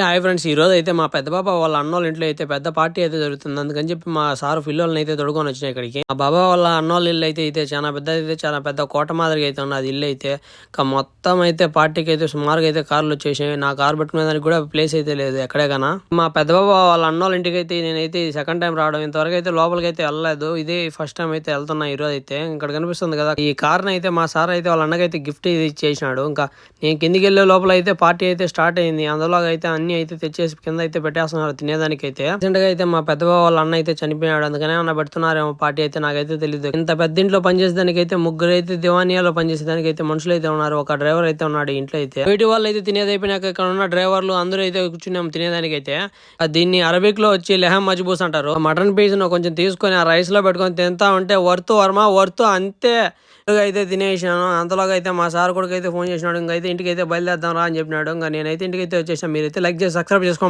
Hi friends, ఈ రోజు అయితే మా పెద్ద బాబా వాళ్ళ అన్నోళ్ళ ఇంట్లో అయితే పెద్ద పార్టీ అయితే జరుగుతుంది. అందుకని చెప్పి మా సారు పిల్లల్ని అయితే తొడుకొని వచ్చినాయి ఇక్కడికి. మా బాబా వాళ్ళ అన్నోళ్ళ ఇల్లు అయితే చాలా పెద్ద కోట మాదిరిగా అయితే ఉన్నది ఇల్లు అయితే. మొత్తం అయితే పార్టీకి అయితే సుమారుగా అయితే కార్లు వచ్చేసాయి. నా కార్ పెట్టుకునేదానికి కూడా ప్లేస్ అయితే లేదు ఎక్కడే కన్నా. మా పెద్ద బాబా వాళ్ళ అన్నోళ్ళ ఇంటికి అయితే నేనైతే సెకండ్ టైం రావడం. ఇంతవరకు అయితే లోపలికి అయితే వెళ్ళలేదు. ఇదే ఫస్ట్ టైం అయితే వెళ్తున్నా ఈ రోజు అయితే. ఇక్కడ కనిపిస్తుంది కదా ఈ కార్ అయితే మా సార్ అయితే వాళ్ళ అన్నకైతే గిఫ్ట్ ఇది ఇచ్చేసినాడు. ఇంకా నేను కిందికి వెళ్ళే లోపల అయితే పార్టీ అయితే స్టార్ట్ అయింది. అందులో అయితే అన్ని అయితే తెచ్చేసి కింద అయితే పెట్టేస్తున్నారు తినేదానికి అయితే. రీసెంట్ గా అయితే మా పెద్ద వాళ్ళ అన్న అయితే చనిపోయాడు. అందుకనే అన్న పెడుతున్నారేమో పార్టీ అయితే నాకైతే తెలియదు. ఇంత పెద్ద ఇంట్లో పనిచేసేదానికి అయితే ముగ్గురు అయితే దివానియాలో పనిచేసేదానికి అయితే మనుషులు అయితే ఉన్నారు. ఒక డ్రైవర్ అయితే ఉన్నాడు ఇంట్లో అయితే. బయట వాళ్ళు అయితే తినేది అయిపోయినాక ఇక్కడ ఉన్న డ్రైవర్లు అందరూ అయితే కూర్చున్నాం తినేదానికి అయితే. దీన్ని అరబిక్ లో వచ్చి లెహం మజ్బూస్ అంటారు. మటన్ పీస్ ను కొంచెం తీసుకొని ఆ రైస్ లో పెట్టుకొని తింటా ఉంటే వర్త్ అంతే అయితే తినేసాను. అంతలోగా అయితే మా సార్ కొడుకు అయితే ఫోన్ చేసినాడు. ఇంకైతే ఇంటికి అయితే బయలుదేద్దాం రా అని చెప్పినాడు. ఇంకా నేనైతే ఇంటికి అయితే వచ్చేసాను. మీరైతే లైక్ చేసి సబ్స్క్రైబ్ చేసుకోండి.